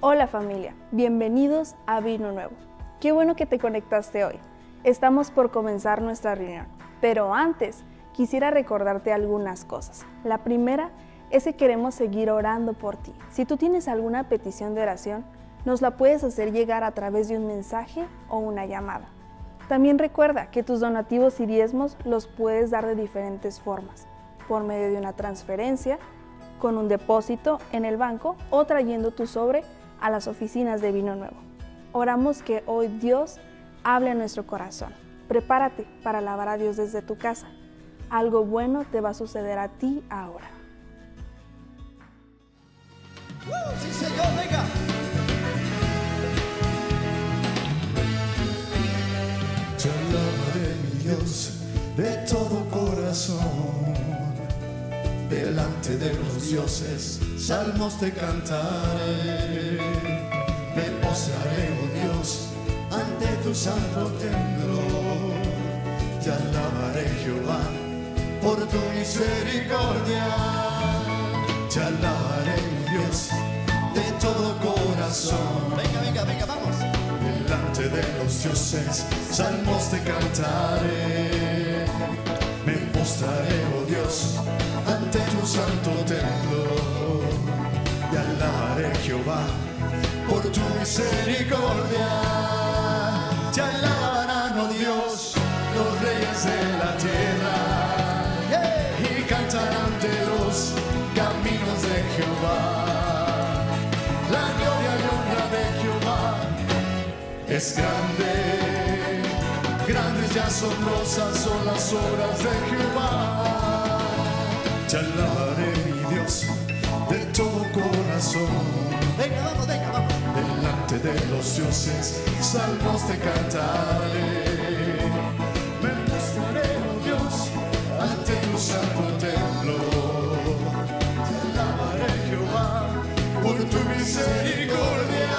Hola familia, bienvenidos a Vino Nuevo. Qué bueno que te conectaste hoy. Estamos por comenzar nuestra reunión, pero antes quisiera recordarte algunas cosas. La primera es que queremos seguir orando por ti. Si tú tienes alguna petición de oración, nos la puedes hacer llegar a través de un mensaje o una llamada. También recuerda que tus donativos y diezmos los puedes dar de diferentes formas, por medio de una transferencia, con un depósito en el banco o trayendo tu sobre a las oficinas de Vino Nuevo. Oramos que hoy Dios hable a nuestro corazón. Prepárate para alabar a Dios desde tu casa. Algo bueno te va a suceder a ti ahora. ¡Sí, Señor, venga! Te alabaré, mi Dios, de todo corazón. Delante de los dioses, salmos te cantaré. Me postraré, oh Dios, ante tu santo templo. Te alabaré, Jehová, por tu misericordia. Te alabaré, mi Dios, de todo corazón. Venga, venga, venga, vamos. Delante de los dioses, salmos te cantaré. Me postraré, oh Dios, ante tu santo templo. Te alabaré, Jehová, por tu misericordia. Te alabarán, oh Dios, los reyes de la tierra, y cantarán de los caminos de Jehová. La gloria y honra de Jehová es grande, grandes y asombrosas son las obras de Jehová. Te alabaré, mi Dios, de todo corazón. Venga, vamos, venga, vamos. Delante de los dioses, salmos te cantaré. Me mostraré, oh Dios, ante tu santo templo. Te alabaré, Jehová, por tu misericordia.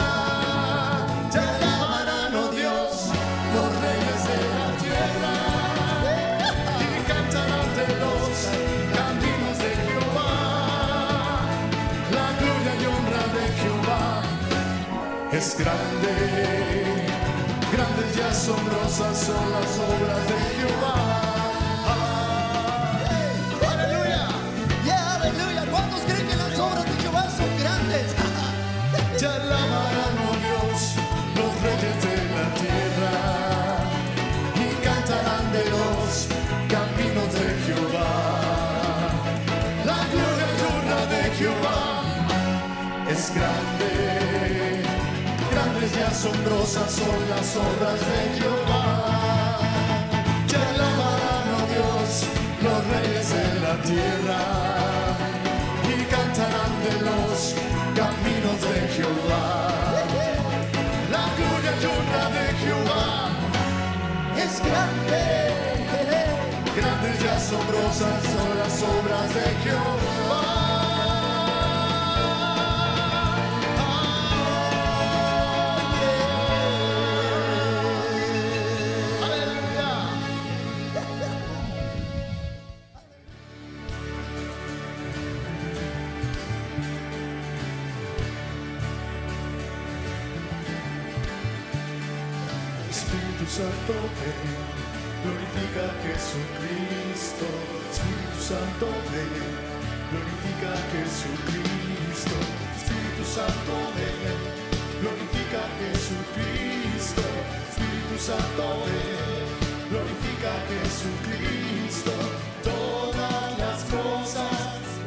Te alabarán, oh Dios, los reyes de la tierra, y cantarán de los caminos de Jehová. La gloria y honra de Jehová es grande, grandes y asombrosas son las obras de Jehová. ¡Aleluya! ¡Yeah, aleluya! ¿Cuántos creen que las obras de Jehová son grandes? Te alabarán, oh Dios, los reyes de la tierra, y cantarán de los caminos de Jehová. La gloria y honra de Jehová es grande, grandes y asombrosas son las obras de Jehová. Te alabarán, oh Dios, los reyes de la tierra, y cantarán de los caminos de Jehová. La gloria y honra de Jehová Es grande. grandes y asombrosas son las obras de Jehová. Espíritu Santo, ven, glorifica a Jesucristo. Espíritu Santo, ven, glorifica a Jesucristo. Espíritu Santo, ven, glorifica a Jesucristo. Espíritu Santo, ven, glorifica a Jesucristo. Todas las cosas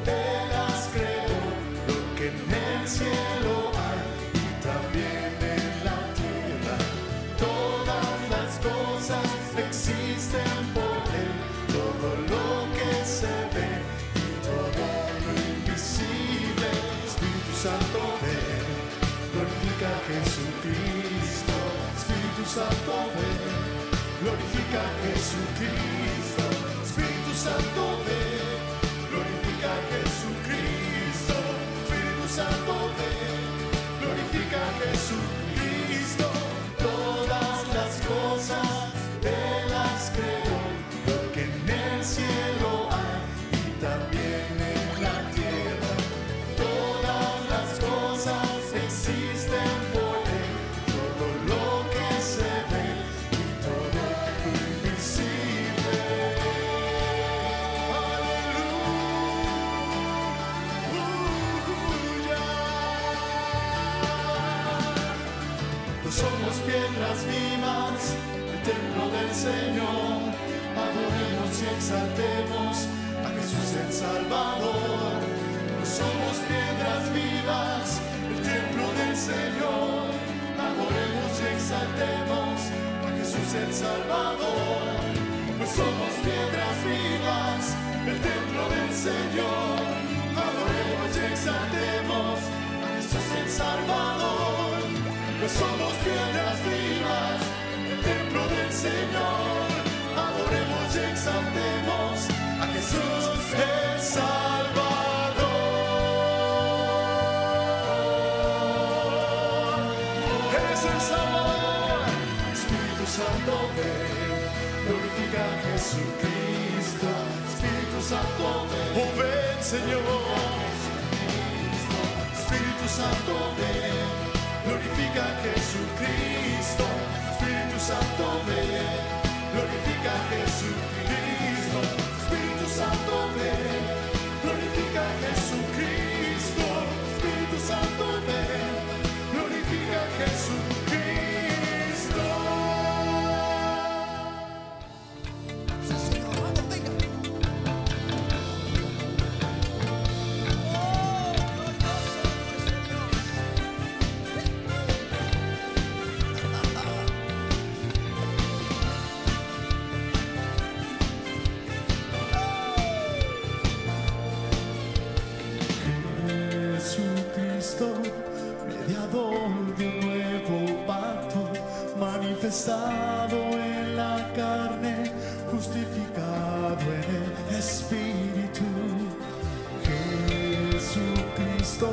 Él las creó, lo que en el cielo hay y también en la tierra. Todas las cosas existen por Él, todo lo que se ve y todo lo invisible. Espíritu Santo, ven, glorifica a Jesucristo. Espíritu Santo, ven, glorifica a Jesucristo. Señor, adoremos y exaltemos a Jesús el Salvador. Somos piedras vivas, el templo del Señor, adoremos y exaltemos a Jesús el Salvador. Somos piedras vivas, el templo del Señor, adoremos y exaltemos a Jesús el Salvador. Somos piedras vivas, el templo del Señor, adoremos y exaltemos a Jesús el Salvador. Eres el Salvador, Espíritu Santo, ven, glorifica a Jesucristo. Espíritu Santo, ven, oh ven, Señor. Espíritu Santo, ven, glorifica a Jesucristo. Espíritu Santo, ven, glorifica a Jesucristo. Espíritu Santo, ven, glorifica a Jesucristo. Espíritu Santo, ven, glorifica a Jesucristo. Sí, Señor, vamos, venga. Jesucristo, mediador de un nuevo pacto, manifestado en la carne, justificado en el Espíritu. Jesucristo,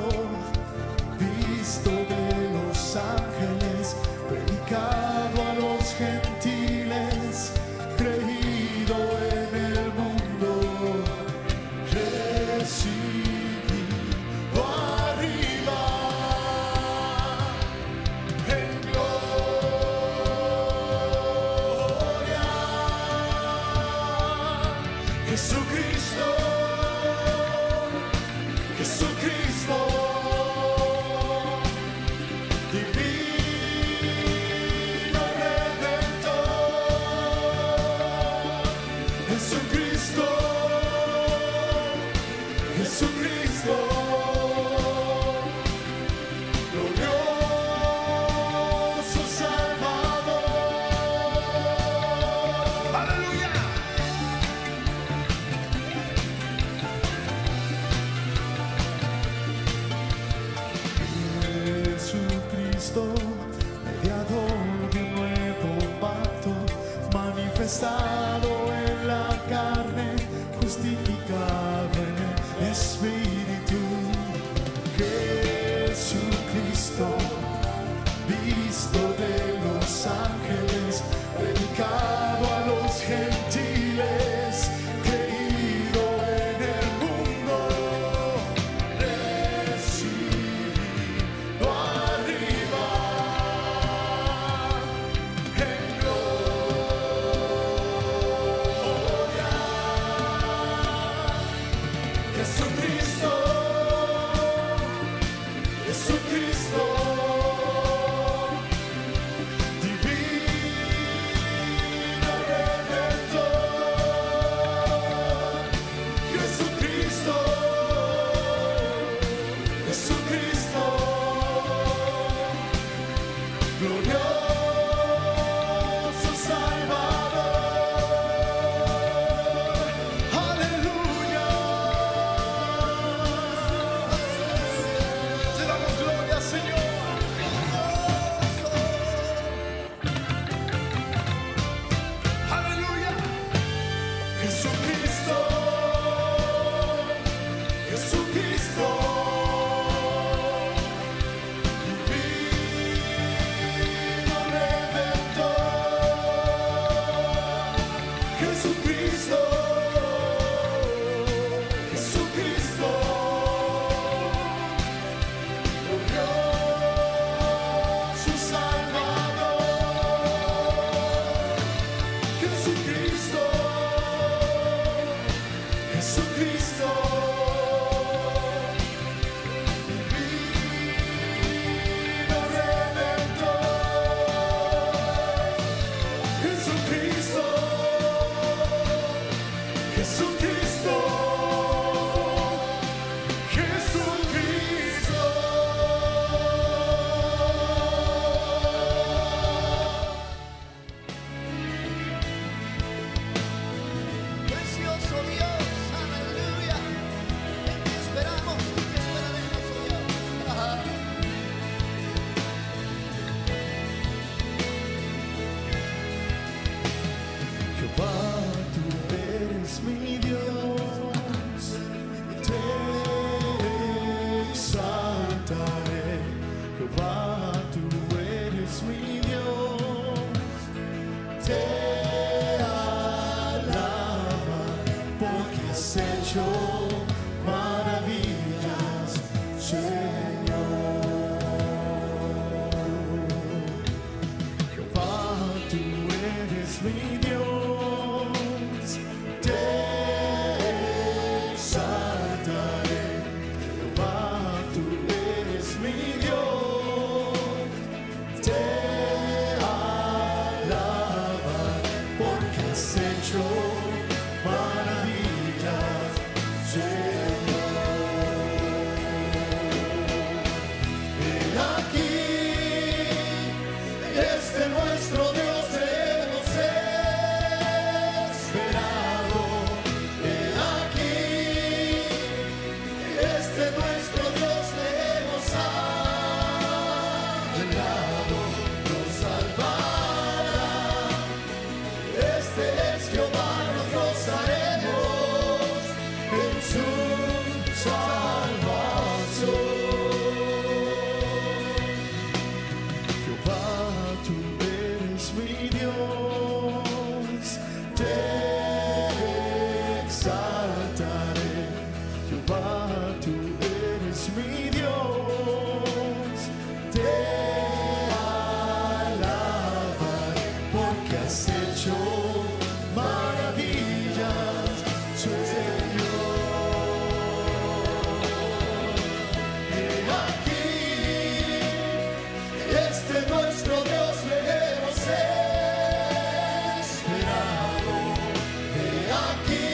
visto de los ángeles, predicado a los gentiles, creído en el mundo, recibido arriba en gloria. Jesucristo, Jesucristo, divino Redentor. Jesucristo, Jesucristo, glorioso Salvador. Aleluya. Jesucristo, mediador de un nuevo pacto, manifestado en la carne, justificado en el Espíritu. Jesucristo, visto de los ángeles, predicado a los gentiles, creído en el mundo, recibido arriba en gloria. Jesucristo, Jesucristo, divino Redentor. Jesucristo, Jesucristo, glorioso Salvador. Aleluya. Te damos gloria, Señor. Aleluya. Jesucristo, Jesucristo, divino Redentor. Jesucristo, Jesucristo, glorioso Salvador. Jesucristo, Jesucristo, divino Redentor. Jesucristo, Jesucristo, Jesucristo. Precioso Dios, aleluya. En ti esperamos, en ti esperaremos, oh Dios. Ajá. Jehová, tú eres mi Dios, te exaltaré. Jehová, tú eres mi Dios, te alaba, porque has hecho maravillas, Señor. Jehová, tú eres mi Dios, te exaltaré. Jehová, tú eres mi Dios, te alaba, porque has hecho maravillas, Señor. He aquí, este nuestro Dios te hemos esperado. He aquí, este nuestro Dios te hemos anhelado. Nos salvará. Este es Jehová, nos gozaremos en su salvación. Jehová, tú eres mi Dios, te exaltaré. Jehová, tú eres mi Dios, te alabaré, porque has hecho maravillas, Señor. He aquí, este nuestro Dios le hemos esperado. He aquí,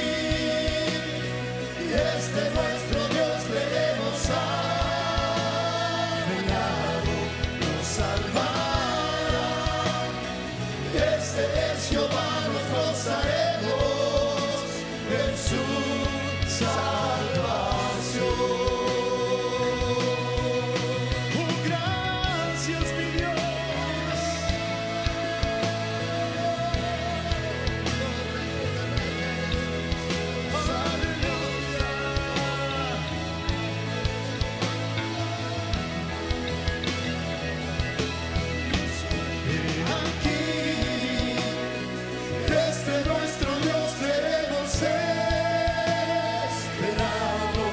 este nuestro Dios le hemos anhelado. Nos salvará. Este es Jehová, nos gozaremos en su salvación. Oh, gracias, mi Dios. He aquí, este nuestro Dios te hemos esperado.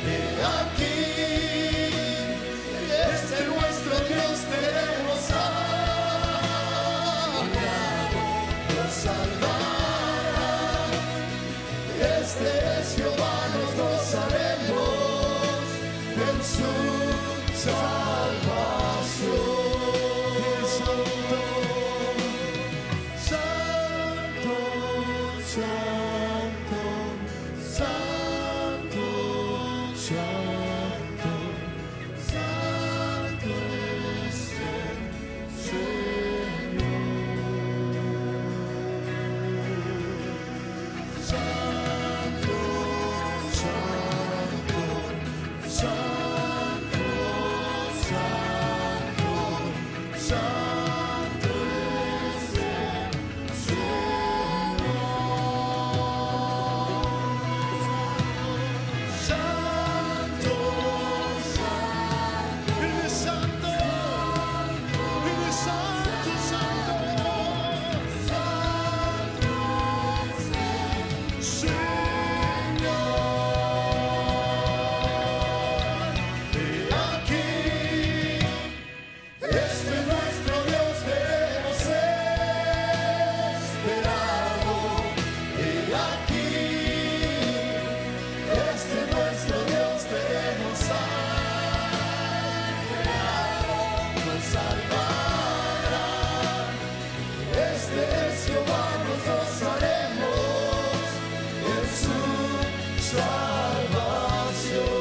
He aquí, este nuestro Dios te hemos anhelado. Nos salvará. Este es Jehová, nos gozaremos en su salvación. Santo, Santo, Santo, Santo, Santo, Santo es el Señor. Santo, Santo, Santo, Santo, Santo es el Señor. salvación.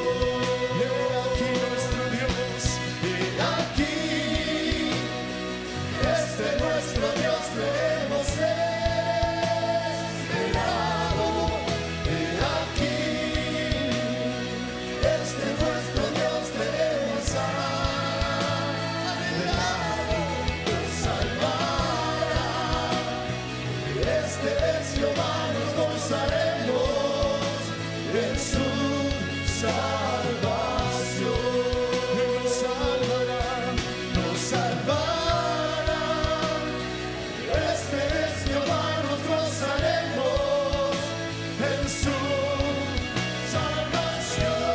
He aquí nuestro Dios, he aquí, este nuestro Dios le hemos esperado. He aquí, este nuestro Dios le hemos anhelado, nos salvará. Este es Jehová, nos gozaremos en su salvación. Nos salvará, nos salvará. Este es Jehová, nos gozaremos en su salvación.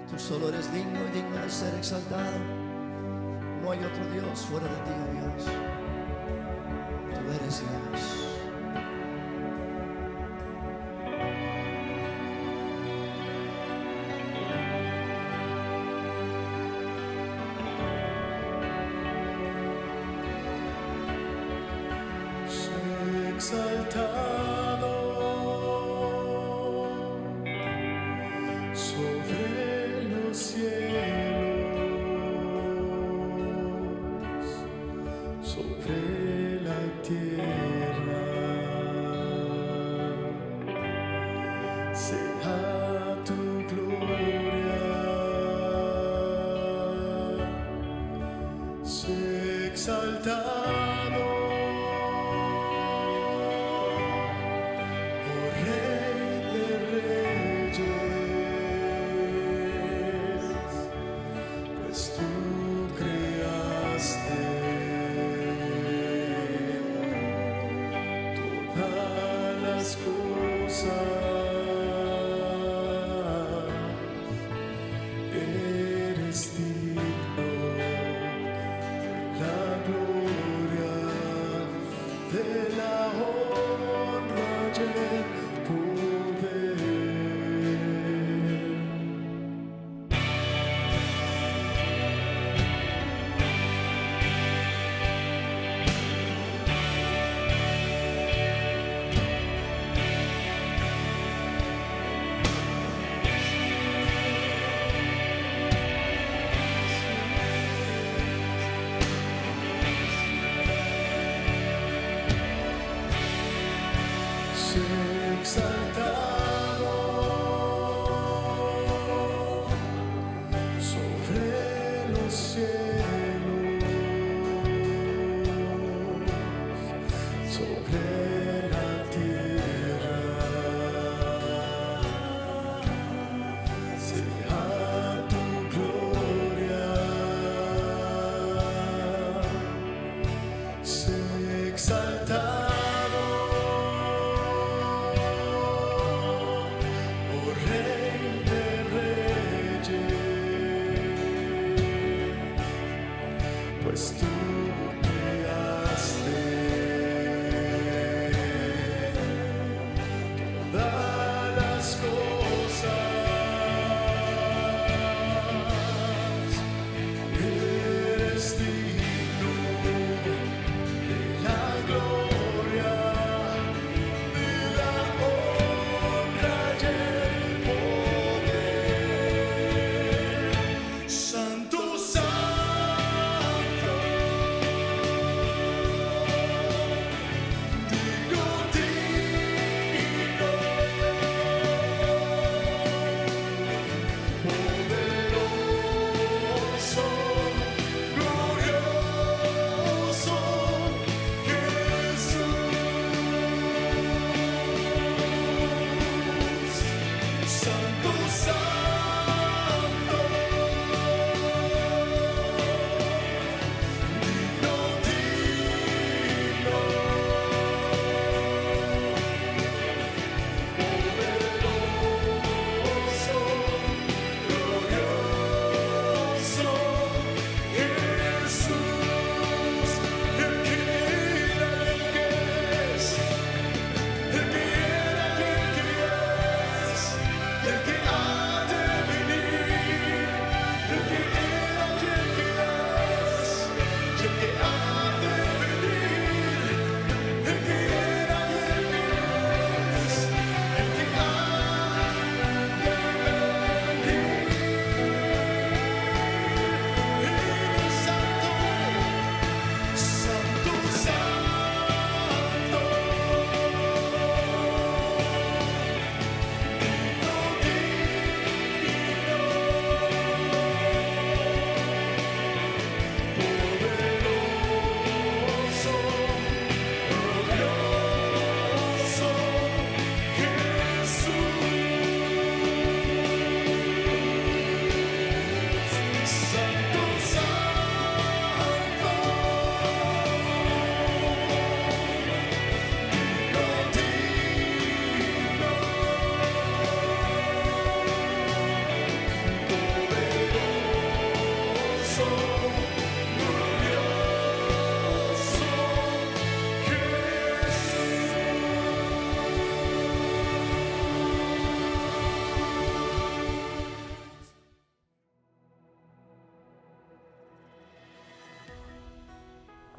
Tú solo eres digno y digno de ser exaltado. No hay otro Dios fuera de ti, oh Dios. Tú eres Dios. Sé exaltado sobre los cielos, sobre la tierra. Sea tu gloria. Sé exaltado, oh Rey de Reyes, pues tú creaste todas las cosas. Eres digno de la gloria, de la honra y el poder. Sé exaltado sobre los cielos, sobre la tierra. Sea tu gloria. Sé exaltado, oh Rey de Reyes, pues tú creaste todas las cosas. Eres digno de la gloria, de la honra y el poder. Santo, santo,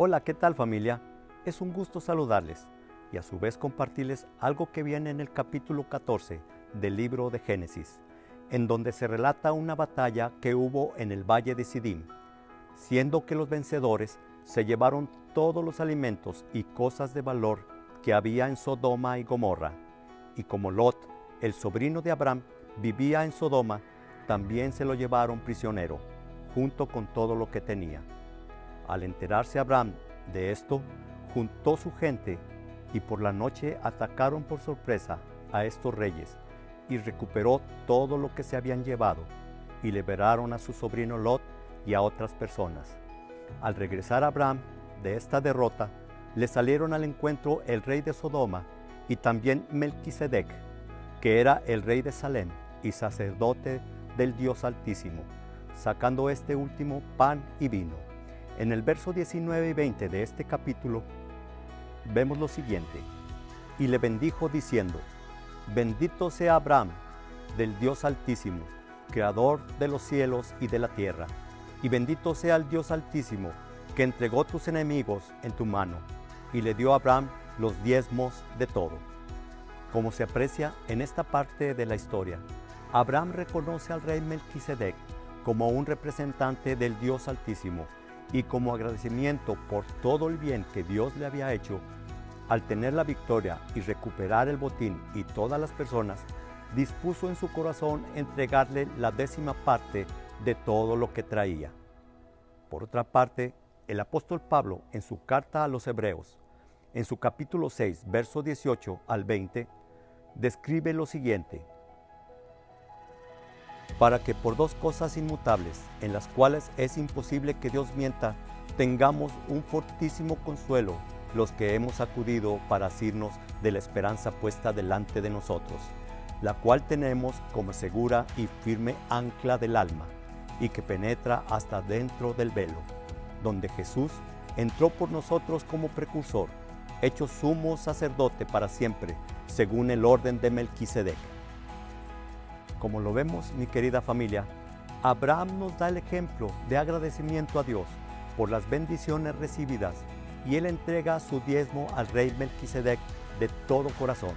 Hola, ¿qué tal familia? Es un gusto saludarles y a su vez compartirles algo que viene en el capítulo 14 del libro de Génesis, en donde se relata una batalla que hubo en el valle de Sidim, siendo que los vencedores se llevaron todos los alimentos y cosas de valor que había en Sodoma y Gomorra. Y como Lot, el sobrino de Abraham, vivía en Sodoma, también se lo llevaron prisionero, junto con todo lo que tenía. Al enterarse Abraham de esto, juntó su gente y por la noche atacaron por sorpresa a estos reyes y recuperó todo lo que se habían llevado y liberaron a su sobrino Lot y a otras personas. Al regresar Abraham de esta derrota, le salieron al encuentro el rey de Sodoma y también Melquisedec, que era el rey de Salem y sacerdote del Dios Altísimo, sacando este último pan y vino. En el verso 19 y 20 de este capítulo vemos lo siguiente: y le bendijo diciendo: bendito sea Abraham del Dios Altísimo, creador de los cielos y de la tierra, y bendito sea el Dios Altísimo, que entregó tus enemigos en tu mano, y le dio a Abraham los diezmos de todo. Como se aprecia en esta parte de la historia, Abraham reconoce al rey Melquisedec como un representante del Dios Altísimo, y como agradecimiento por todo el bien que Dios le había hecho, al tener la victoria y recuperar el botín y todas las personas, dispuso en su corazón entregarle la 10ª parte de todo lo que traía. Por otra parte, el apóstol Pablo, en su carta a los Hebreos, en su capítulo 6, verso 18 al 20, describe lo siguiente: para que por 2 cosas inmutables, en las cuales es imposible que Dios mienta, tengamos un fortísimo consuelo los que hemos acudido para asirnos de la esperanza puesta delante de nosotros, la cual tenemos como segura y firme ancla del alma, y que penetra hasta dentro del velo, donde Jesús entró por nosotros como precursor, hecho sumo sacerdote para siempre, según el orden de Melquisedec. Como lo vemos, mi querida familia, Abraham nos da el ejemplo de agradecimiento a Dios por las bendiciones recibidas, y él entrega su diezmo al rey Melquisedec de todo corazón.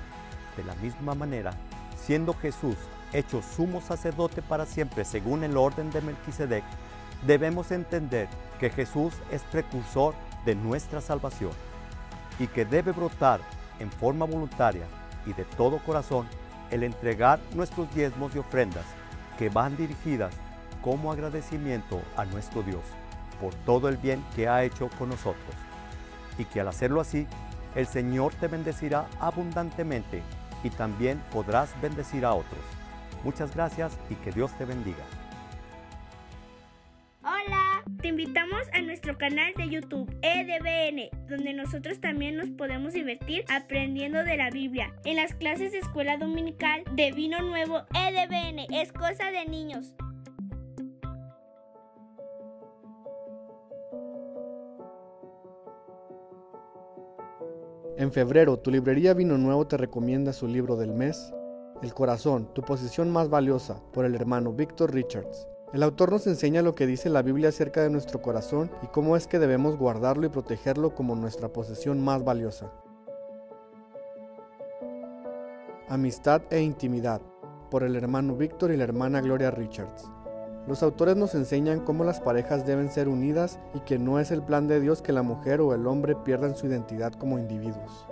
De la misma manera, siendo Jesús hecho sumo sacerdote para siempre según el orden de Melquisedec, debemos entender que Jesús es precursor de nuestra salvación y que debe brotar en forma voluntaria y de todo corazón el entregar nuestros diezmos y ofrendas, que van dirigidas como agradecimiento a nuestro Dios por todo el bien que ha hecho con nosotros, y que al hacerlo así, el Señor te bendecirá abundantemente y también podrás bendecir a otros. Muchas gracias y que Dios te bendiga. Hola, te invitamos a nuestro canal de YouTube EDBN, donde nosotros también nos podemos divertir aprendiendo de la Biblia. En las clases de escuela dominical de Vino Nuevo, EDBN es cosa de niños. En febrero, tu librería Vino Nuevo te recomienda su libro del mes, El corazón, tu posesión más valiosa, por el hermano Victor Richards. El autor nos enseña lo que dice la Biblia acerca de nuestro corazón y cómo es que debemos guardarlo y protegerlo como nuestra posesión más valiosa. Amistad e intimidad, por el hermano Víctor y la hermana Gloria Richards. Los autores nos enseñan cómo las parejas deben ser unidas y que no es el plan de Dios que la mujer o el hombre pierdan su identidad como individuos.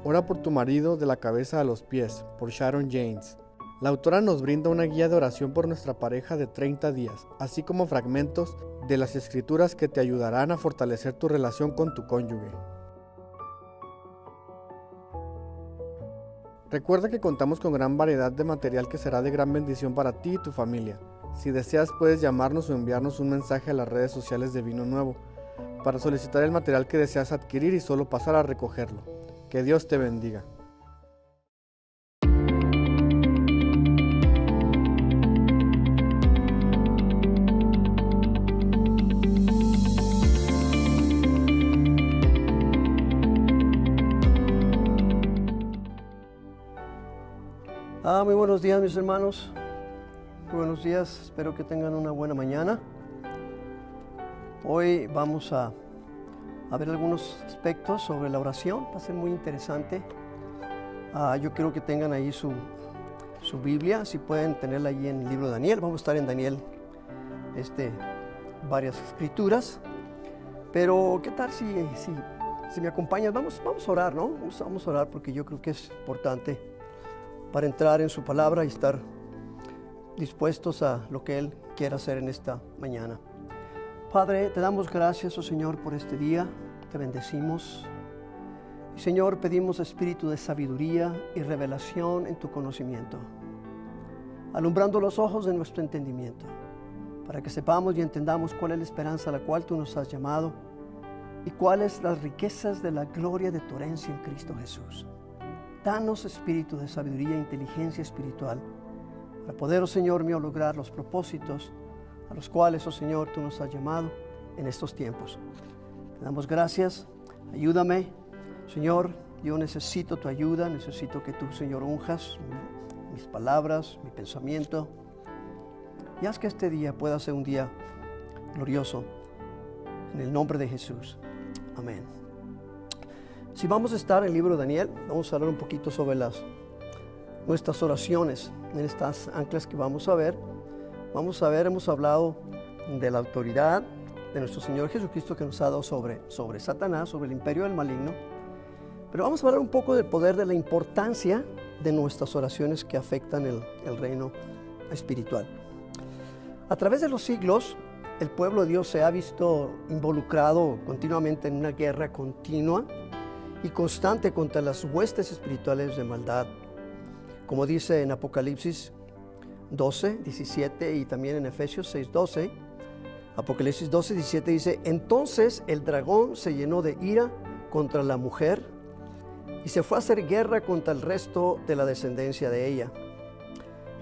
Ora por tu marido de la cabeza a los pies, por Sharon James. La autora nos brinda una guía de oración por nuestra pareja de 30 días, así como fragmentos de las escrituras que te ayudarán a fortalecer tu relación con tu cónyuge. Recuerda que contamos con gran variedad de material que será de gran bendición para ti y tu familia. Si deseas, puedes llamarnos o enviarnos un mensaje a las redes sociales de Vino Nuevo para solicitar el material que deseas adquirir y solo pasar a recogerlo. Que Dios te bendiga. Muy buenos días, mis hermanos. Muy buenos días, espero que tengan una buena mañana. Hoy vamos a ver algunos aspectos sobre la oración. Va a ser muy interesante. Yo quiero que tengan ahí su Biblia, si pueden tenerla ahí en el libro de Daniel. Vamos a estar en Daniel varias escrituras. Pero ¿qué tal si me acompañas? Vamos a orar, ¿no? Vamos a orar porque yo creo que es importante para entrar en su palabra y estar dispuestos a lo que Él quiera hacer en esta mañana. Padre, te damos gracias, oh Señor, por este día. Te bendecimos. Y Señor, pedimos espíritu de sabiduría y revelación en tu conocimiento, alumbrando los ojos de nuestro entendimiento, para que sepamos y entendamos cuál es la esperanza a la cual tú nos has llamado y cuáles las riquezas de la gloria de tu herencia en Cristo Jesús. Danos espíritu de sabiduría e inteligencia espiritual para poder, oh Señor mío, lograr los propósitos a los cuales, oh Señor, tú nos has llamado en estos tiempos. Te damos gracias. Ayúdame, Señor. Yo necesito tu ayuda. Necesito que tú, Señor, unjas mis palabras, mi pensamiento. Y haz que este día pueda ser un día glorioso. En el nombre de Jesús. Amén. Si vamos a estar en el libro de Daniel, vamos a hablar un poquito sobre nuestras oraciones. En estas anclas que vamos a ver, hemos hablado de la autoridad de nuestro Señor Jesucristo que nos ha dado sobre Satanás, sobre el imperio del maligno. Pero vamos a hablar un poco del poder, de la importancia de nuestras oraciones que afectan el reino espiritual. A través de los siglos, el pueblo de Dios se ha visto involucrado continuamente en una guerra continua y constante contra las huestes espirituales de maldad. Como dice en Apocalipsis 12, 17 y también en Efesios 6, 12. Apocalipsis 12, 17 dice: entonces el dragón se llenó de ira contra la mujer y se fue a hacer guerra contra el resto de la descendencia de ella,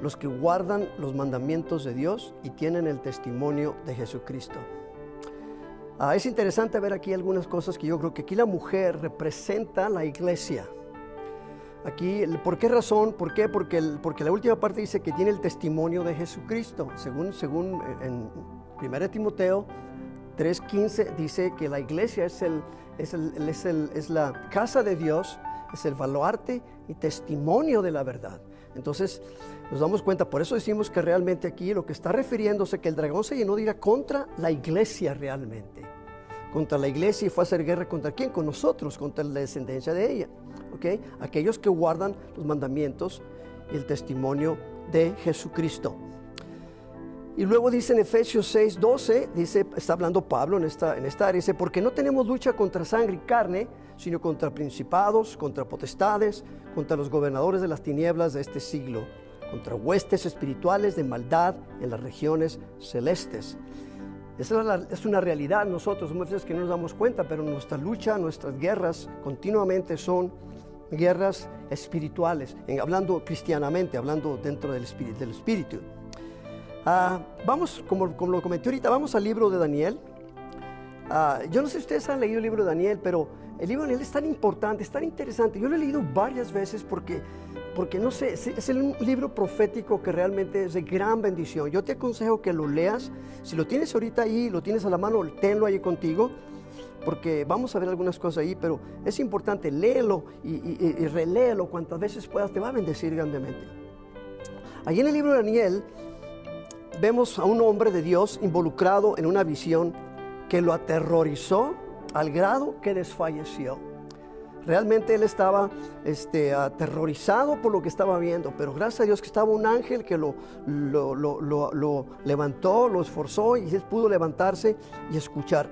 los que guardan los mandamientos de Dios y tienen el testimonio de Jesucristo. Es interesante ver aquí algunas cosas que yo creo que aquí la mujer representa la iglesia. Aquí, ¿por qué razón? ¿Por qué? Porque la última parte dice que tiene el testimonio de Jesucristo. Según en 1 Timoteo 3:15 dice que la iglesia es la casa de Dios, es el baluarte y testimonio de la verdad. Entonces nos damos cuenta, por eso decimos que realmente aquí lo que está refiriéndose que el dragón se llenó de ira contra la iglesia realmente. Contra la iglesia, y fue a hacer guerra contra ¿quién? Con nosotros, contra la descendencia de ella. ¿Okay? Aquellos que guardan los mandamientos y el testimonio de Jesucristo. Y luego dice en Efesios 6, 12, está hablando Pablo en esta área, dice: porque no tenemos lucha contra sangre y carne, sino contra principados, contra potestades, contra los gobernadores de las tinieblas de este siglo, contra huestes espirituales de maldad en las regiones celestes. Esa es una realidad. Nosotros muchas veces que no nos damos cuenta, pero nuestra lucha, nuestras guerras continuamente son guerras espirituales, hablando cristianamente, hablando dentro del espíritu. Vamos, como lo comenté ahorita, vamos al libro de Daniel. Yo no sé si ustedes han leído el libro de Daniel, pero el libro de Daniel es tan importante, es tan interesante. Yo lo he leído varias veces porque no sé, es un libro profético que realmente es de gran bendición. Yo te aconsejo que lo leas. Si lo tienes ahorita ahí, lo tienes a la mano, tenlo ahí contigo, porque vamos a ver algunas cosas ahí, pero es importante, léelo y reléelo cuantas veces puedas, te va a bendecir grandemente. Allí en el libro de Daniel vemos a un hombre de Dios involucrado en una visión que lo aterrorizó al grado que desfalleció. Realmente él estaba aterrorizado por lo que estaba viendo, pero gracias a Dios que estaba un ángel que lo levantó, lo esforzó y él pudo levantarse y escuchar.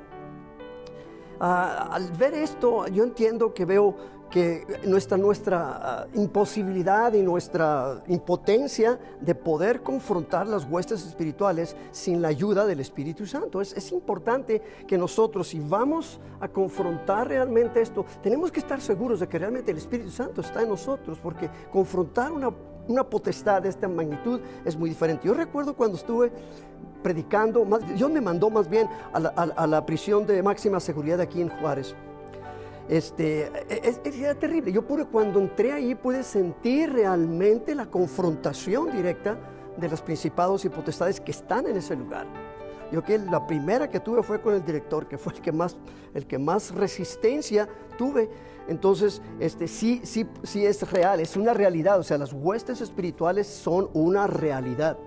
Al ver esto, yo entiendo que veo que nuestra imposibilidad y nuestra impotencia de poder confrontar las huestes espirituales sin la ayuda del Espíritu Santo. Es importante que nosotros, si vamos a confrontar realmente esto, tenemos que estar seguros de que realmente el Espíritu Santo está en nosotros, porque confrontar una potestad de esta magnitud es muy diferente. Yo recuerdo cuando estuve predicando, Dios me mandó más bien a la prisión de máxima seguridad aquí en Juárez. Era terrible. Cuando entré ahí pude sentir realmente la confrontación directa de los principados y potestades que están en ese lugar. Yo que la primera que tuve fue con el director, que fue el que más resistencia tuve. Entonces, sí es real, es una realidad. O sea, las huestes espirituales son una realidad.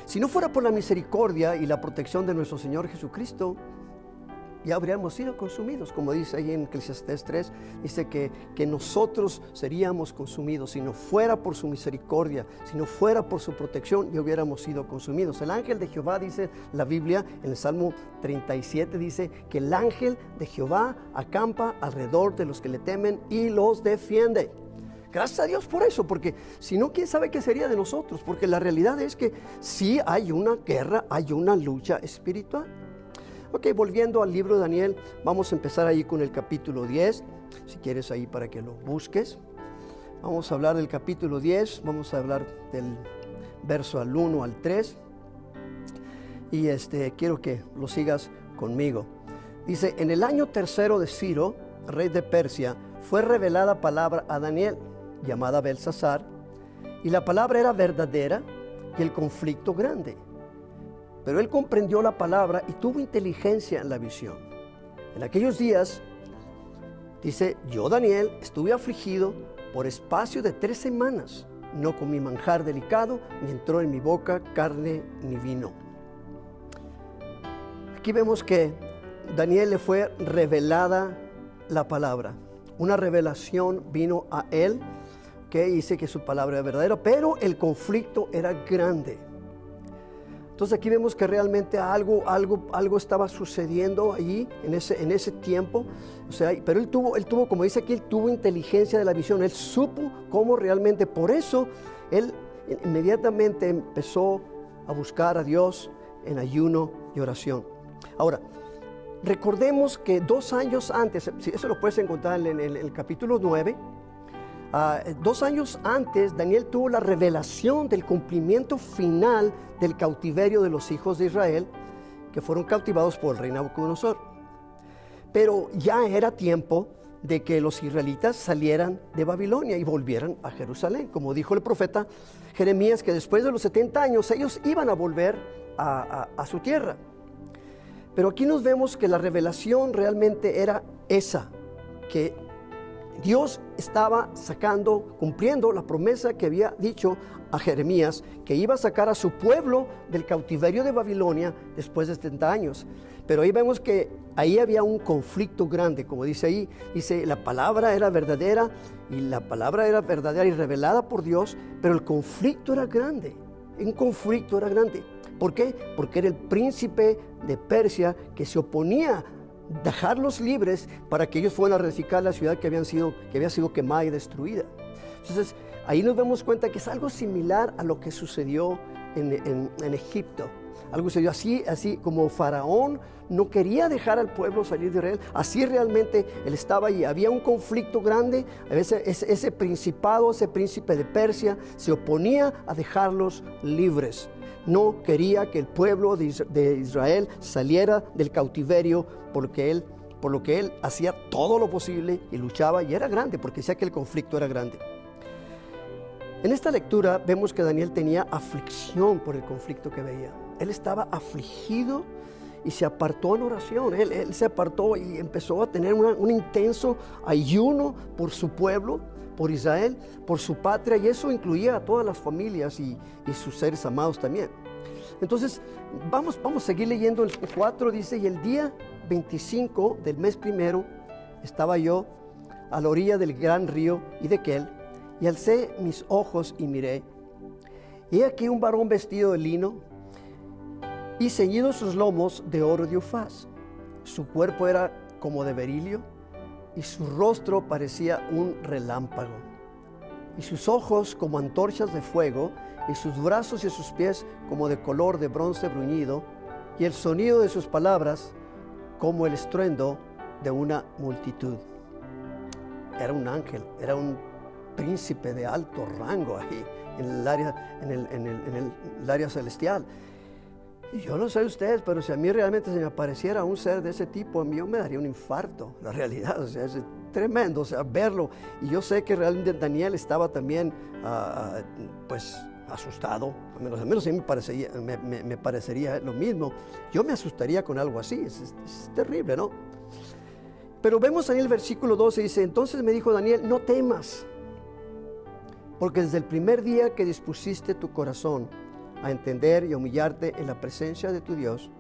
Si no fuera por la misericordia y la protección de nuestro Señor Jesucristo, ya habríamos sido consumidos. Como dice ahí en Eclesiastés 3, dice que nosotros seríamos consumidos. Si no fuera por su misericordia, si no fuera por su protección, ya hubiéramos sido consumidos. El ángel de Jehová, dice la Biblia, en el Salmo 37, dice que el ángel de Jehová acampa alrededor de los que le temen y los defiende. Gracias a Dios por eso, porque si no, ¿quién sabe qué sería de nosotros? Porque la realidad es que sí hay una guerra, hay una lucha espiritual. Ok, volviendo al libro de Daniel, vamos a empezar ahí con el capítulo 10, si quieres ahí para que lo busques. Vamos a hablar del capítulo 10, vamos a hablar del verso al 1 al 3. Y quiero que lo sigas conmigo. Dice, en el año tercero de Ciro, rey de Persia, fue revelada palabra a Daniel, llamada Belsasar, y la palabra era verdadera y el conflicto grande. Pero él comprendió la palabra y tuvo inteligencia en la visión. En aquellos días, dice, yo Daniel estuve afligido por espacio de 3 semanas. No comí manjar delicado, ni entró en mi boca carne ni vino. Aquí vemos que Daniel le fue revelada la palabra. Una revelación vino a él que dice que su palabra era verdadera, pero el conflicto era grande. Entonces aquí vemos que realmente algo estaba sucediendo allí en ese tiempo. O sea, pero él tuvo, como dice aquí, él tuvo inteligencia de la visión. Él supo cómo realmente, por eso él inmediatamente empezó a buscar a Dios en ayuno y oración. Ahora, recordemos que 2 años antes, eso lo puedes encontrar en el capítulo 9, 2 años antes, Daniel tuvo la revelación del cumplimiento final del cautiverio de los hijos de Israel, que fueron cautivados por el rey Nabucodonosor. Pero ya era tiempo de que los israelitas salieran de Babilonia y volvieran a Jerusalén. Como dijo el profeta Jeremías, que después de los 70 años ellos iban a volver a su tierra. Pero aquí nos vemos que la revelación realmente era esa, que Dios estaba cumpliendo la promesa que había dicho a Jeremías, que iba a sacar a su pueblo del cautiverio de Babilonia después de 70 años. Pero ahí vemos que ahí había un conflicto grande, como dice ahí, dice la palabra era verdadera y la palabra era verdadera y revelada por Dios, pero el conflicto era grande, un conflicto era grande. ¿Por qué? Porque era el príncipe de Persia que se oponía a dejarlos libres para que ellos fueran a reedificar la ciudad que había sido quemada y destruida. Entonces, ahí nos damos cuenta que es algo similar a lo que sucedió en Egipto. Algo sucedió así como Faraón no quería dejar al pueblo salir de Israel, así realmente él estaba ahí. Había un conflicto grande, a veces ese principado, ese príncipe de Persia se oponía a dejarlos libres. No quería que el pueblo de Israel saliera del cautiverio por lo que él hacía todo lo posible y luchaba, y era grande porque decía que el conflicto era grande. En esta lectura vemos que Daniel tenía aflicción por el conflicto que veía. Él estaba afligido y se apartó en oración. Él se apartó y empezó a tener un intenso ayuno por su pueblo, por Israel, por su patria, y eso incluía a todas las familias y sus seres amados también. Entonces, vamos a seguir leyendo el 4, dice, y el día 25 del mes primero estaba yo a la orilla del gran río Hiddekel, y alcé mis ojos y miré, y he aquí un varón vestido de lino y ceñidos sus lomos de oro de Ufaz. Su cuerpo era como de berilio y su rostro parecía un relámpago, y sus ojos como antorchas de fuego, y sus brazos y sus pies como de color de bronce bruñido, y el sonido de sus palabras como el estruendo de una multitud. Era un ángel, era un príncipe de alto rango ahí en el área celestial. Y yo no sé ustedes, pero si a mí realmente se me apareciera un ser de ese tipo, a mí yo me daría un infarto, la realidad. O sea, es tremendo, o sea, verlo. Y yo sé que realmente Daniel estaba también, pues asustado, al menos a mí me parecería lo mismo. Yo me asustaría con algo así, es terrible, ¿no? Pero vemos ahí el versículo 12, dice, entonces me dijo Daniel, no temas, porque desde el primer día que dispusiste tu corazón a entender y a humillarte en la presencia de tu Dios,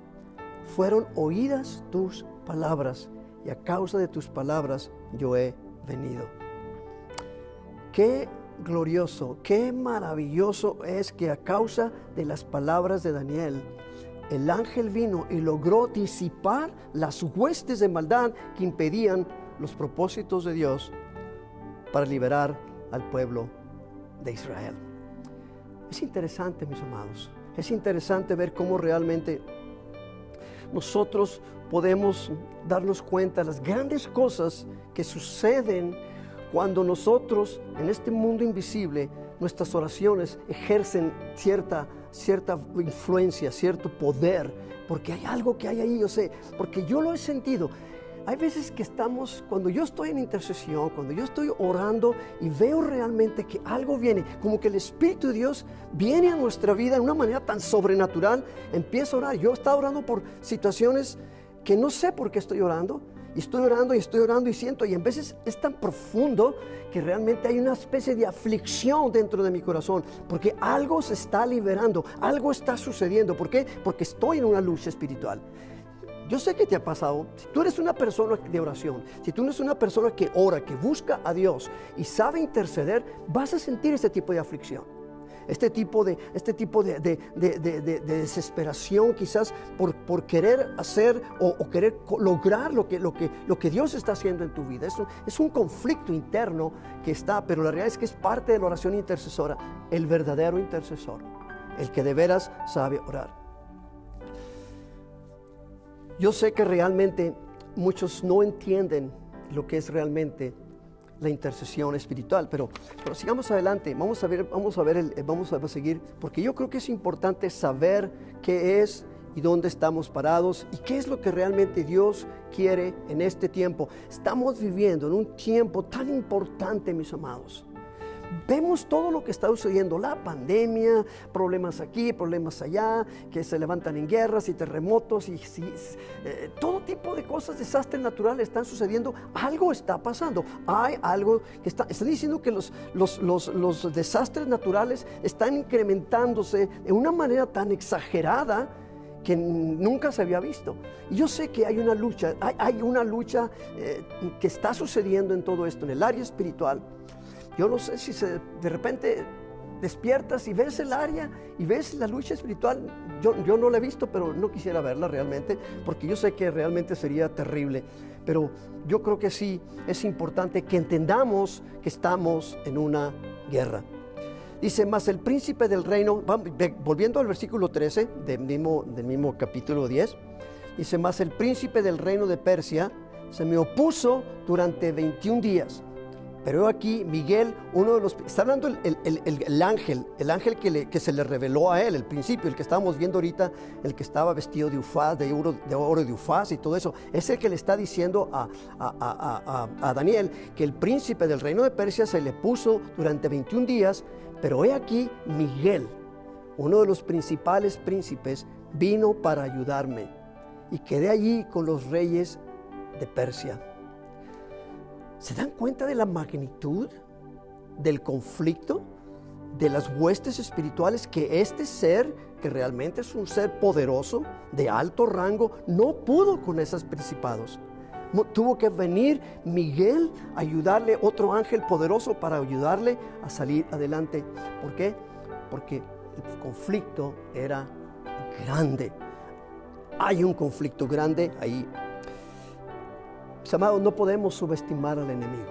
fueron oídas tus palabras, y a causa de tus palabras yo he venido. Qué glorioso, qué maravilloso es que a causa de las palabras de Daniel, el ángel vino y logró disipar las huestes de maldad que impedían los propósitos de Dios para liberar al pueblo de Israel. Es interesante, mis amados, es interesante ver cómo realmente nosotros podemos darnos cuenta de las grandes cosas que suceden cuando nosotros en este mundo invisible, nuestras oraciones ejercen cierta influencia, cierto poder, porque hay algo que hay ahí, yo sé, porque yo lo he sentido. Hay veces que estamos, cuando yo estoy en intercesión, cuando yo estoy orando y veo realmente que algo viene, como que el Espíritu de Dios viene a nuestra vida de una manera tan sobrenatural, empiezo a orar. Yo he estado orando por situaciones que no sé por qué estoy orando, y estoy orando y siento, y en veces es tan profundo que realmente hay una especie de aflicción dentro de mi corazón, porque algo se está liberando, algo está sucediendo. ¿Por qué? Porque estoy en una lucha espiritual. Yo sé que te ha pasado. Si tú eres una persona de oración, si tú eres una persona que ora, que busca a Dios y sabe interceder, vas a sentir este tipo de aflicción. Este tipo de desesperación, quizás por querer hacer o querer lograr lo que Dios está haciendo en tu vida. Es un conflicto interno que está, pero la realidad es que es parte de la oración intercesora. El verdadero intercesor, el que de veras sabe orar. Yo sé que realmente muchos no entienden lo que es realmente la intercesión espiritual, pero sigamos adelante. Vamos a seguir, porque yo creo que es importante saber qué es y dónde estamos parados y qué es lo que realmente Dios quiere en este tiempo. Estamos viviendo en un tiempo tan importante, mis amados. Vemos todo lo que está sucediendo, la pandemia, problemas aquí, problemas allá, que se levantan en guerras y terremotos y todo tipo de cosas, desastres naturales están sucediendo. Algo está pasando, hay algo que están diciendo que los desastres naturales están incrementándose de una manera tan exagerada que nunca se había visto. Y yo sé que hay una lucha, que está sucediendo en todo esto, en el área espiritual. Yo no sé si de repente despiertas y ves el área y ves la lucha espiritual. Yo no la he visto, pero no quisiera verla realmente, porque yo sé que realmente sería terrible. Pero yo creo que sí es importante que entendamos que estamos en una guerra. Dice, mas el príncipe del reino, volviendo al versículo 13 del mismo capítulo 10, dice, mas el príncipe del reino de Persia se me opuso durante 21 días. Pero aquí Miguel, uno de los... Está hablando el ángel que se le reveló a él, el principio, el que estábamos viendo ahorita, el que estaba vestido de ufaz, de oro de ufaz y todo eso. Es el que le está diciendo a Daniel que el príncipe del reino de Persia se le puso durante 21 días, pero he aquí Miguel, uno de los principales príncipes, vino para ayudarme y quedé allí con los reyes de Persia. ¿Se dan cuenta de la magnitud del conflicto, de las huestes espirituales que este ser, que realmente es un ser poderoso, de alto rango, no pudo con esos principados? Tuvo que venir Miguel a ayudarle, otro ángel poderoso, para ayudarle a salir adelante. ¿Por qué? Porque el conflicto era grande. Hay un conflicto grande ahí. Mis amados, no podemos subestimar al enemigo.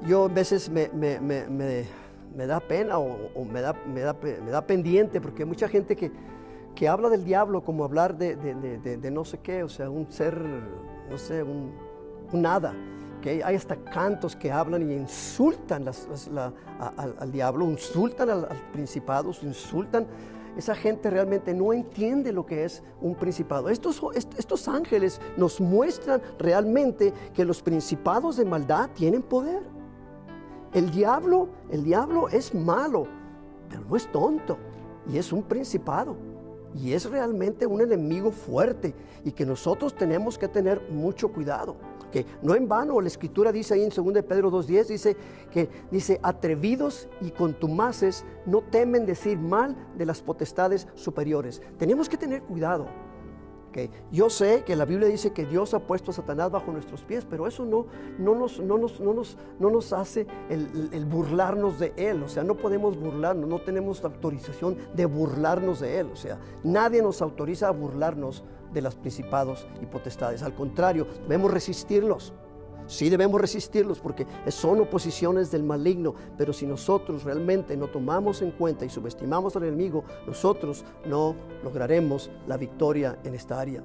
Yo a veces me da pena o me da pendiente, porque hay mucha gente que habla del diablo como hablar de no sé qué, o sea, un ser, no sé, un nada. ¿Okay? Hay hasta cantos que hablan y insultan al diablo, insultan al principado, insultan. Esa gente realmente no entiende lo que es un principado. Estos ángeles nos muestran realmente que los principados de maldad tienen poder. El diablo es malo, pero no es tonto, y es un principado, y es realmente un enemigo fuerte, y que nosotros tenemos que tener mucho cuidado. Que no en vano la Escritura dice ahí en 2 Pedro 2:10, dice, atrevidos y contumaces no temen decir mal de las potestades superiores. Tenemos que tener cuidado. Okay. Yo sé que la Biblia dice que Dios ha puesto a Satanás bajo nuestros pies, pero eso no nos hace el burlarnos de Él. O sea, no podemos burlarnos, no tenemos autorización de burlarnos de Él. O sea, nadie nos autoriza a burlarnos de los principados y potestades. Al contrario, debemos resistirlos. Sí debemos resistirlos porque son oposiciones del maligno, pero si nosotros realmente no tomamos en cuenta y subestimamos al enemigo, nosotros no lograremos la victoria en esta área.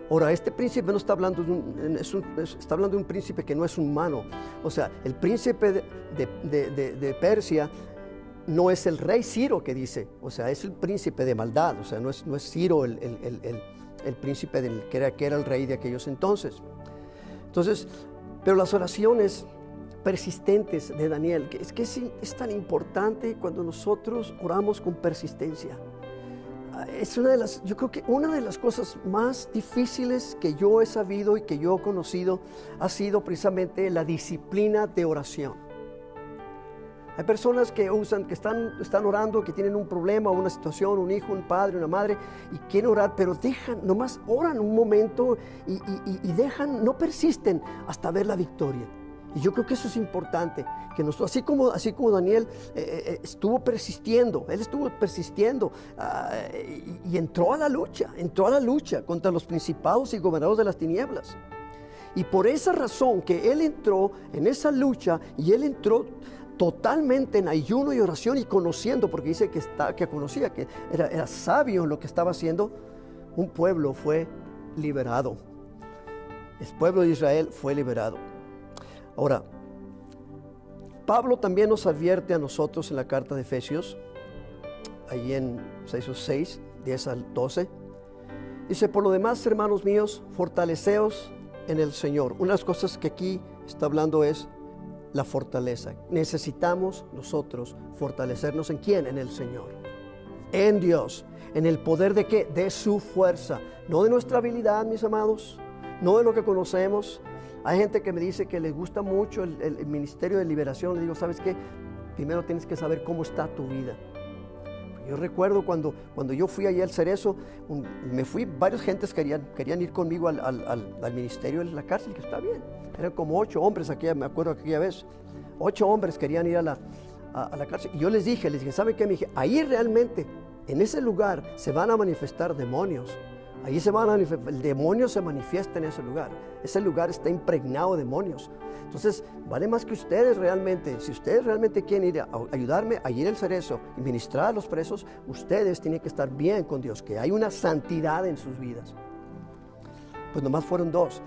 Ahora, este príncipe no está hablando está hablando de un príncipe que no es humano. O sea, el príncipe de Persia no es el rey Ciro que dice, o sea, es el príncipe de maldad. O sea, no es Ciro el príncipe que era el rey de aquellos entonces. Entonces, pero las oraciones persistentes de Daniel, que es tan importante cuando nosotros oramos con persistencia. Es yo creo que una de las cosas más difíciles que yo he sabido y que yo he conocido ha sido precisamente la disciplina de oración. Hay personas que están orando, que tienen un problema, una situación, un hijo, un padre, una madre, y quieren orar, pero nomás oran un momento y no persisten hasta ver la victoria. Y yo creo que eso es importante, que nosotros, así como Daniel estuvo persistiendo y entró a la lucha contra los principados y gobernadores de las tinieblas. Y por esa razón que él entró en esa lucha, y él entró totalmente en ayuno y oración y conociendo, porque dice que conocía, que era sabio en lo que estaba haciendo, un pueblo fue liberado. El pueblo de Israel fue liberado. Ahora, Pablo también nos advierte a nosotros en la carta de Efesios, ahí en Efesios 6, 10 al 12, dice: por lo demás, hermanos míos, fortaleceos en el Señor. Una de las cosas que aquí está hablando es la fortaleza. Necesitamos nosotros fortalecernos ¿en quién? En el Señor, en Dios, en el poder ¿de qué? De su fuerza, no de nuestra habilidad, mis amados, no de lo que conocemos. Hay gente que me dice que les gusta mucho el ministerio de liberación. Le digo, ¿sabes qué? Primero tienes que saber cómo está tu vida. Yo recuerdo cuando yo fui allá al Cerezo, varias gentes querían ir conmigo al ministerio de la cárcel, que está bien. Eran como 8 hombres, me acuerdo aquella vez. 8 hombres querían ir a la cárcel. Y yo les dije, ¿saben qué? Me dije, ahí realmente, en ese lugar, se van a manifestar demonios. Ahí el demonio se manifiesta en ese lugar. Ese lugar está impregnado de demonios. Entonces, vale más que ustedes realmente, si ustedes realmente quieren ir a ayudarme a ir al Cerezo y ministrar a los presos, ustedes tienen que estar bien con Dios, que hay una santidad en sus vidas. Pues nomás fueron 2.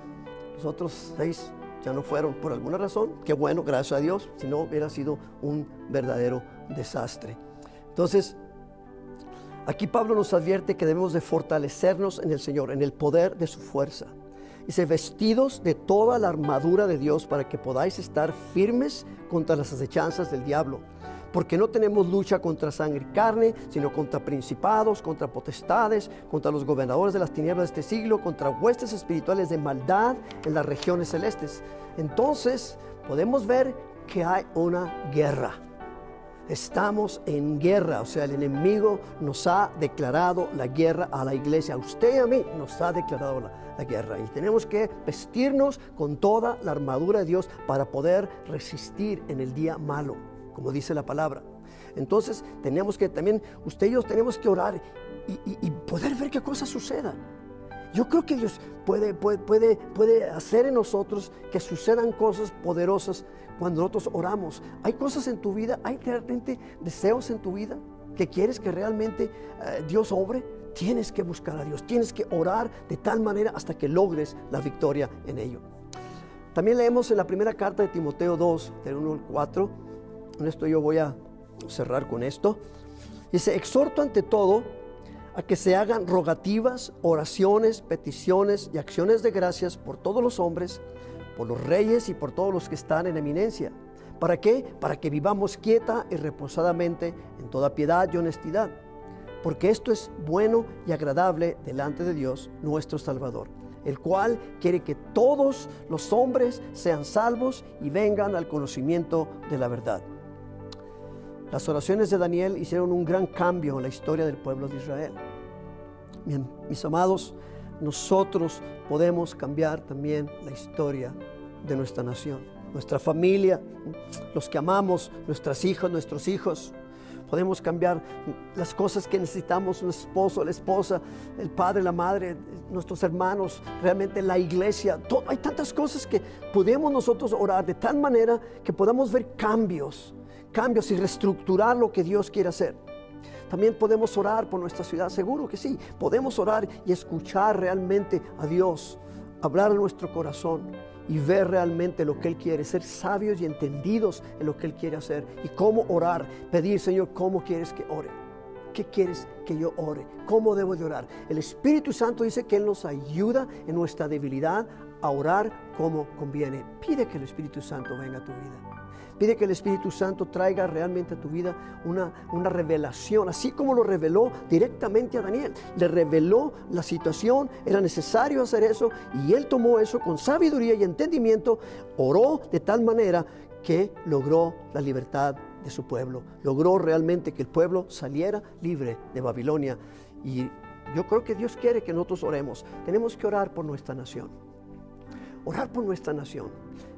Los otros 6 ya no fueron por alguna razón. Qué bueno, gracias a Dios, si no hubiera sido un verdadero desastre. Entonces, aquí Pablo nos advierte que debemos de fortalecernos en el Señor, en el poder de su fuerza. Dice, vestidos de toda la armadura de Dios para que podáis estar firmes contra las acechanzas del diablo. Porque no tenemos lucha contra sangre y carne, sino contra principados, contra potestades, contra los gobernadores de las tinieblas de este siglo, contra huestes espirituales de maldad en las regiones celestes. Entonces, podemos ver que hay una guerra. Estamos en guerra, o sea, el enemigo nos ha declarado la guerra a la iglesia. A usted y a mí nos ha declarado la guerra. Y tenemos que vestirnos con toda la armadura de Dios para poder resistir en el día malo, como dice la palabra. Entonces, tenemos que también, usted y yo tenemos que orar y poder ver qué cosas sucedan. Yo creo que Dios puede hacer en nosotros que sucedan cosas poderosas cuando nosotros oramos. Hay cosas en tu vida, hay realmente deseos en tu vida que quieres que realmente Dios obre. Tienes que buscar a Dios, tienes que orar de tal manera hasta que logres la victoria en ello. También leemos en la primera carta de Timoteo 2, del 1 al 4. En esto yo voy a cerrar con esto. Dice, exhorto ante todo a que se hagan rogativas, oraciones, peticiones y acciones de gracias por todos los hombres, por los reyes y por todos los que están en eminencia, ¿Para qué? Para que vivamos quieta y reposadamente en toda piedad y honestidad, porque esto es bueno y agradable delante de Dios nuestro Salvador, el cual quiere que todos los hombres sean salvos y vengan al conocimiento de la verdad. Las oraciones de Daniel hicieron un gran cambio en la historia del pueblo de Israel. Mis amados, nosotros podemos cambiar también la historia de nuestra nación, nuestra familia, los que amamos, nuestras hijas, nuestros hijos. Podemos cambiar las cosas que necesitamos, un esposo, la esposa, el padre, la madre, nuestros hermanos, realmente la iglesia. Hay tantas cosas que podemos nosotros orar de tal manera que podamos ver cambios y reestructurar lo que Dios quiere hacer. También podemos orar por nuestra ciudad, seguro que sí. Podemos orar y escuchar realmente a Dios, hablar a nuestro corazón y ver realmente lo que Él quiere, ser sabios y entendidos en lo que Él quiere hacer y cómo orar, pedir, Señor, ¿cómo quieres que ore? ¿Qué quieres que yo ore? ¿Cómo debo de orar? El Espíritu Santo dice que Él nos ayuda en nuestra debilidad a orar como conviene. Pide que el Espíritu Santo venga a tu vida. Pide que el Espíritu Santo traiga realmente a tu vida una revelación, así como lo reveló directamente a Daniel. Le reveló la situación, era necesario hacer eso, y él tomó eso con sabiduría y entendimiento, oró de tal manera que logró la libertad de su pueblo. Logró realmente que el pueblo saliera libre de Babilonia. Y yo creo que Dios quiere que nosotros oremos. Tenemos que orar por nuestra nación. Orar por nuestra nación.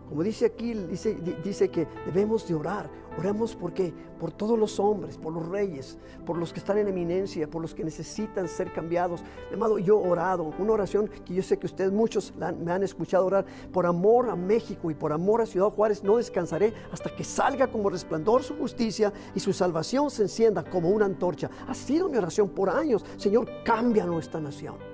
Como dice aquí, dice que debemos de orar. Oramos ¿por qué? Por todos los hombres, por los reyes, por los que están en eminencia, por los que necesitan ser cambiados. Mi amado, yo he orado, una oración que yo sé que ustedes muchos me han escuchado orar. Por amor a México y por amor a Ciudad Juárez no descansaré hasta que salga como resplandor su justicia y su salvación se encienda como una antorcha. Ha sido mi oración por años. Señor, cambia nuestra nación.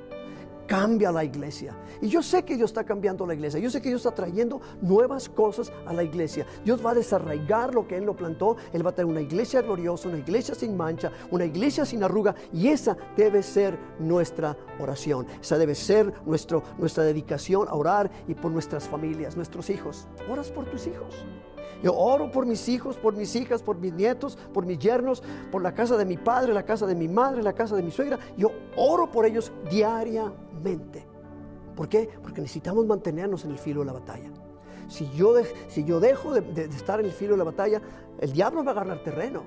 Cambia la iglesia. Y yo sé que Dios está cambiando la iglesia. Yo sé que Dios está trayendo nuevas cosas a la iglesia. Dios va a desarraigar lo que Él lo plantó. Él va a traer una iglesia gloriosa, una iglesia sin mancha, una iglesia sin arruga. Y esa debe ser nuestra oración. Esa debe ser nuestra dedicación a orar y por nuestras familias, nuestros hijos. ¿Oras por tus hijos? Yo oro por mis hijos, por mis hijas, por mis nietos, por mis yernos, por la casa de mi padre, la casa de mi madre, la casa de mi suegra. Yo oro por ellos diariamente. ¿Por qué? Porque necesitamos mantenernos en el filo de la batalla. Si yo dejo de estar en el filo de la batalla, el diablo va a agarrar terreno.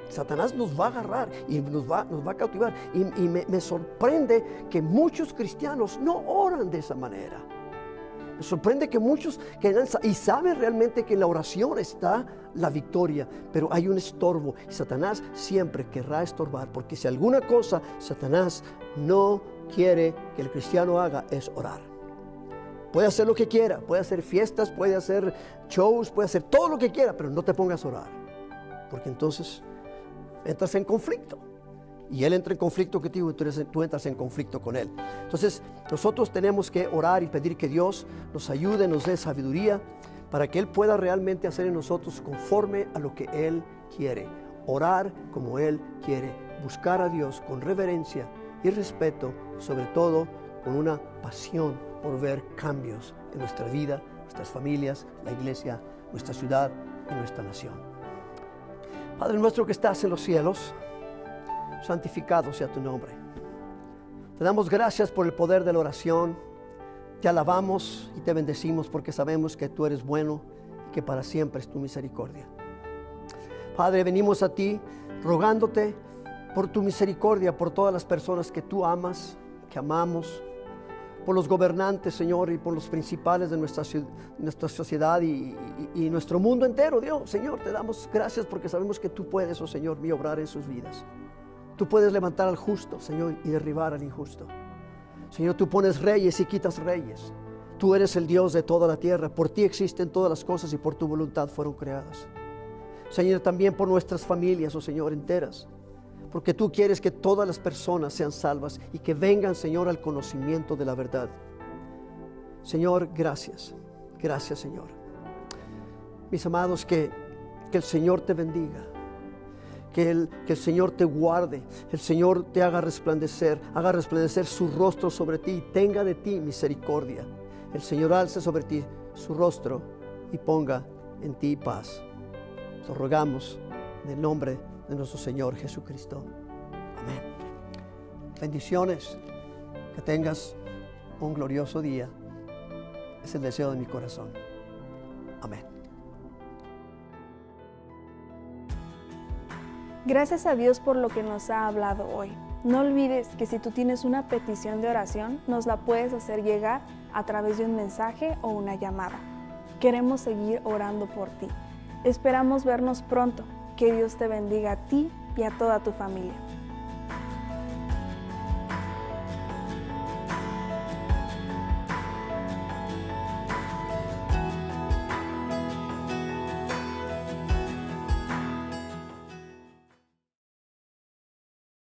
Satanás nos va a agarrar y nos va a cautivar. Y me sorprende que muchos cristianos no oran de esa manera. Me sorprende que muchos y saben realmente que en la oración está la victoria, pero hay un estorbo y Satanás siempre querrá estorbar, porque si alguna cosa Satanás no quiere que el cristiano haga es orar. Puede hacer lo que quiera, puede hacer fiestas, puede hacer shows, puede hacer todo lo que quiera, pero no te pongas a orar, porque entonces entras en conflicto. Y Él entra en conflicto contigo y tú entras en conflicto con Él. Entonces, nosotros tenemos que orar y pedir que Dios nos ayude, nos dé sabiduría, para que Él pueda realmente hacer en nosotros conforme a lo que Él quiere. Orar como Él quiere. Buscar a Dios con reverencia y respeto, sobre todo con una pasión por ver cambios en nuestra vida, nuestras familias, la iglesia, nuestra ciudad y nuestra nación. Padre nuestro que estás en los cielos, santificado sea tu nombre. Te damos gracias por el poder de la oración. Te alabamos y te bendecimos porque sabemos que tú eres bueno y que para siempre es tu misericordia. Padre, venimos a ti rogándote por tu misericordia, por todas las personas que tú amas, que amamos, por los gobernantes, Señor, y por los principales de nuestra sociedad y nuestro mundo entero, Dios. Señor, te damos gracias porque sabemos que tú puedes, oh Señor mío, obrar en sus vidas. Tú puedes levantar al justo, Señor, y derribar al injusto. Señor, tú pones reyes y quitas reyes. Tú eres el Dios de toda la tierra. Por ti existen todas las cosas y por tu voluntad fueron creadas. Señor, también por nuestras familias, oh Señor, enteras. Porque tú quieres que todas las personas sean salvas y que vengan, Señor, al conocimiento de la verdad. Señor, gracias. Gracias, Señor. Mis amados, que el Señor te bendiga. Que el Señor te guarde, el Señor te haga resplandecer su rostro sobre ti y tenga de ti misericordia. El Señor alce sobre ti su rostro y ponga en ti paz. Lo rogamos en el nombre de nuestro Señor Jesucristo. Amén. Bendiciones. Que tengas un glorioso día. Es el deseo de mi corazón. Amén. Gracias a Dios por lo que nos ha hablado hoy. No olvides que si tú tienes una petición de oración, nos la puedes hacer llegar a través de un mensaje o una llamada. Queremos seguir orando por ti. Esperamos vernos pronto. Que Dios te bendiga a ti y a toda tu familia.